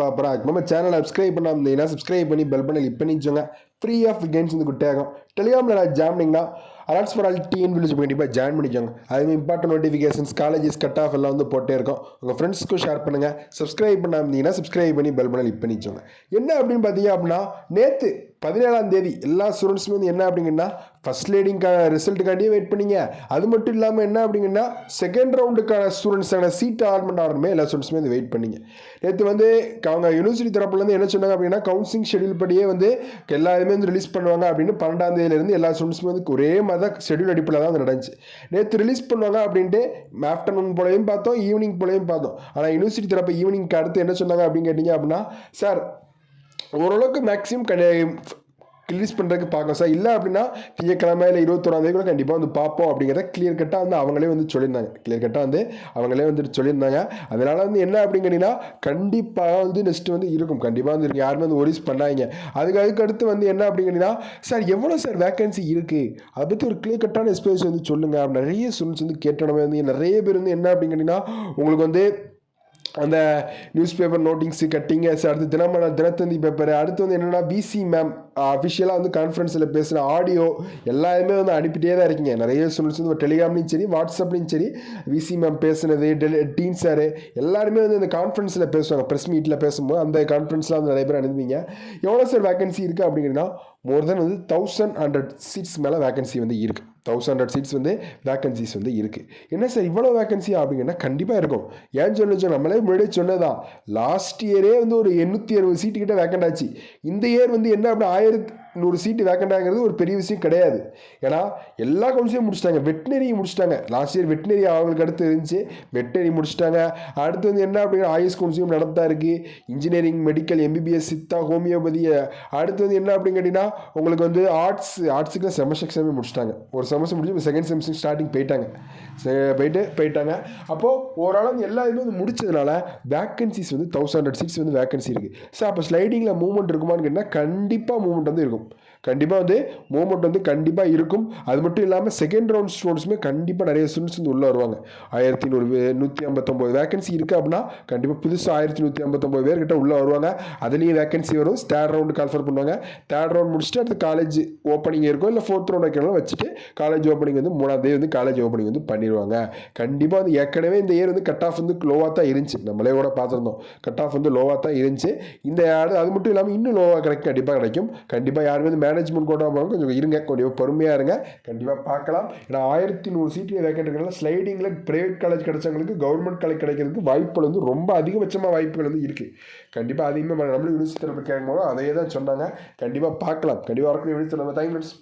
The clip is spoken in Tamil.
பார்ப்போம். அதுக்கு நம்ம சேனலை சப்ஸ்கிரைப் பண்ணாமல் சப்ஸ்கிரைப் பண்ணி பெல் பண்ணி கிளிக் பண்ணி வச்சோங்க. ஃப்ரீ ஆஃப் கேம்ஸ் வந்து குட்டியாகும். டெலிகிராமில் நான் ஜாயின் பண்ணிங்கன்னா alerts for all TN village கண்டிப்பாக ஜாயின் பண்ணிக்கோங்க. அது important notifications colleges cut off எல்லாம் வந்து போட்டே இருக்கும். உங்கள் ஃப்ரெண்ட்ஸ்க்கும் ஷேர் பண்ணுங்கள். சப்ஸ்கிரைப் பண்ணாமல் சப்ஸ்கிரைப் பண்ணி பெல் பண்ணி கிளிக் பண்ணி வச்சோங்க. என்ன அப்படின்னு பார்த்தீங்க அப்படின்னா, நேற்று 17ஆம் தேதி எல்லா ஸ்டூடெண்ட்ஸுமே வந்து என்ன அப்படிங்கன்னா ஃபஸ்ட் லேடிங்கான ரிசல்ட்டுக்காண்டியே வெயிட் பண்ணிங்க. அது மட்டும் இல்லாமல் என்ன அப்படிங்கன்னா செகண்ட் ரவுண்டுக்கான ஸ்டூடெண்ட்ஸான சீட் அலாட்மெண்ட் ஆர்டருமே எல்லா ஸ்டூடெண்ட்ஸுமே வந்து வெயிட் பண்ணிங்க. நேற்று வந்து அவங்க யூனிவர்சிட்டி தரப்புலேருந்து என்ன சொன்னாங்க அப்படின்னா, கவுன்சிலிங் ஷெடியூல் படியே வந்து எல்லாருமே வந்து ரிலீஸ் பண்ணுவாங்க அப்படின்னு 12ஆம் தேதியிலேருந்து எல்லா ஸ்டூடெண்ட்ஸுமே வந்து ஒரே மாதிரி தான் ஷெடியூல் அடிப்பில் தான் வந்து நடந்துச்சு. நேற்று ரிலீஸ் பண்ணுவாங்க அப்படின்ட்டு ஆஃப்டர்நூன் போலையும் பார்த்தோம், ஈவினிங் போலையும் பார்த்தோம். ஆனால் யூனிவர்சிட்டி தரப்பு ஈவினிங்க்கு அடுத்து என்ன சொன்னாங்க அப்படின்னு கேட்டிங்க அப்படின்னா, சார் ஓரளவுக்கு மேக்ஸிமம் ரிலீஸ் பண்ணுறதுக்கு பார்க்கலாம் சார், இல்லை அப்படின்னா திங்கக்கிழமை இல்லை 21ஆம் தேதி கூட கண்டிப்பாக வந்து பார்ப்போம் அப்படிங்கிறத கிளியர் கட்டாக வந்து அவங்களே வந்து சொல்லியிருந்தாங்க. அதனால் வந்து என்ன அப்படிங்கிறீங்கன்னா கண்டிப்பாக வந்து நெக்ஸ்ட் வந்து இருக்கும், கண்டிப்பாக வந்து இருக்குது, யாருமே வந்து ஒரிஸ் பண்ணாங்க. அதுக்கு அடுத்து வந்து என்ன அப்படிங்கிறீங்கன்னா, சார் எவ்வளோ சார் வேகன்சி இருக்குது, அதை பற்றி ஒரு கிளியர் கட்டான எக்ஸ்பிளேஷன் வந்து சொல்லுங்கள். நிறைய ஸ்டூடெண்ட்ஸ் வந்து கேட்டோமே வந்து நிறைய பேர் வந்து என்ன அப்படிங்கிறீங்கன்னா, உங்களுக்கு வந்து அந்த நியூஸ் பேப்பர் நோட்டிங்ஸு கட்டிங்க, அடுத்து தினத்தந்தி பேப்பர், அடுத்து வந்து என்னென்னா பிசி மேம் அஃபிஷியலாக வந்து கான்ஃபரன்ஸில் பேசுகிற ஆடியோ எல்லாருமே வந்து அனுப்பிட்டே தான் இருக்கீங்க. நிறைய ஸ்டூடெண்ட்ஸ் வந்து டெலிகிராம்லையும் சரி வாட்ஸ்அப்லையும் சரி விசி மேம் பேசுனது, டீன் சார் எல்லாருமே வந்து இந்த கான்ஃபரன்ஸில் பேசுவாங்க. ப்ரெஸ் மீட்டில் பேசும்போது அந்த கான்ஃபரன்ஸில் வந்து நிறைய பேர் அனுப்புவீங்க. எவ்வளோ சார் வேகன்சி இருக்குது அப்படிங்கிறீங்கன்னா, மோர் தென் வந்து 1100 சீட்ஸ் மேலே வேகன்சி வந்து இருக்குது. 1100 சீட்ஸ் வந்து வேகன்சிஸ் வந்து இருக்குது. என்ன சார் இவ்வளோ வேகன்சி அப்படிங்கன்னா கண்டிப்பாக இருக்கும். ஏன்னு சொல்லி நம்மளே முன்னாடியே சொன்னதான், லாஸ்ட் இயரே வந்து ஒரு 860 சீட்டு கிட்ட வேக்கண்ட் ஆச்சு. இந்த இயர் வந்து என்ன அப்படி 1100 சீட்டு வேக்கண்ட் ஆகிறது ஒரு பெரிய விஷயம் கிடையாது. ஏன்னா எல்லா கவுன்சிலையும் முடிச்சிட்டாங்க. வெட்டினரி முடிச்சிட்டாங்க. லாஸ்ட் இயர் வெட்டினரி அவங்களுக்கு அடுத்து இருந்துச்சு, வெட்டினரி முடிச்சிட்டாங்க. அடுத்து வந்து என்ன அப்படின்னா ஆயுஷ் கவுன்சிலும் நடந்தா இருக்குது. Engineering, medical, MBBS, Siddha, homeopathy. அடுத்து வந்து என்ன அப்படின்னு கேட்டிங்கன்னா உங்களுக்கு வந்து ஆர்ட்ஸுக்கு செமஸ்டர் எக்ஸாமே முடிச்சிட்டாங்க. ஒரு செமஸ்டர் முடிஞ்சு செகண்ட் செமஸ்டர் ஸ்டார்டிங் போயிட்டாங்க. அப்போது ஓவரால் வந்து எல்லா இதுவும் வந்து முடிச்சதுனால வேக்கன்சிஸ் வந்து 1100 சீட்ஸ் வந்து வேக்கன்சி இருக்குது. சார் அப்போ ஸ்லைடிங்கில் மூவ்மெண்ட் இருக்குமான்னு கேட்டால் கண்டிப்பாக மூவ்மெண்ட் வந்து இருக்கும். கண்டிப்பாக வந்து மூவ்மெண்ட் வந்து கண்டிப்பாக இருக்கும். அது மட்டும் இல்லாமல் செகண்ட் ரவுண்ட் ஸ்டூடெண்ட்ஸுமே கண்டிப்பாக நிறைய ஸ்டூடெண்ட்ஸ் வந்து உள்ளே வருவாங்க. 1159 வேகன்சி இருக்குது அப்படின்னா கண்டிப்பாக புதுசாக 1159 பேர்கிட்ட உள்ளே வருவாங்க. அதுலேயும் வேகன்சி வரும். தேர்ட் ரவுண்டு கால்ஃபர் பண்ணுவாங்க. தேர்ட் ரவுண்ட் முடிச்சுட்டு அடுத்து காலேஜ் ஓப்பனிங் இருக்கும், இல்லை ஃபோர்த் ரவுண்ட் வைக்கணும் வச்சுட்டு காலேஜ் ஓப்பனிங் வந்து 3ஆம் தேதி வந்து காலேஜ் ஓப்பனிங் வந்து பண்ணிடுவாங்க. கண்டிப்பாக வந்து ஏற்கனவே இந்த இயர் வந்து கட் ஆஃப் வந்து லோவாக தான் இருந்துச்சு. நம்மளே கூட பார்த்துருந்தோம், கட் ஆஃப் வந்து லோவாக தான் இருந்துச்சு. இந்த அது மட்டும் இல்லாமல் இன்னும் லோவாக கிடைக்கும். கண்டிப்பாக யாருமே வந்து மேனேஜ்மெண்ட் கூட போகிறாங்க, கொஞ்சம் இருங்க, கொஞ்சம் பொறுமையாக இருங்க, கண்டிப்பாக பார்க்கலாம். ஏன்னா 1100 சீட்டு வேக்கண்ட் இருக்கிறனால ஸ்லைடிங்கில் ப்ரைவேட் காலேஜ் கிடைச்சவங்களுக்கு கவர்மெண்ட் காலேஜ் கிடைக்கிறதுக்கு வாய்ப்புகள் வந்து ரொம்ப அதிகபட்சமாக வாய்ப்புகள் வந்து இருக்குது. கண்டிப்பாக அதிகமாக நம்மளும் யூனிவர்சிட்டி கேட்கும் போது அதையே தான் சொன்னாங்க. கண்டிப்பாக பார்க்கலாம். கண்டிப்பாக வரக்கூடிய யூனிவர்சிட்டி நம்ம தேங்க்ஸ்.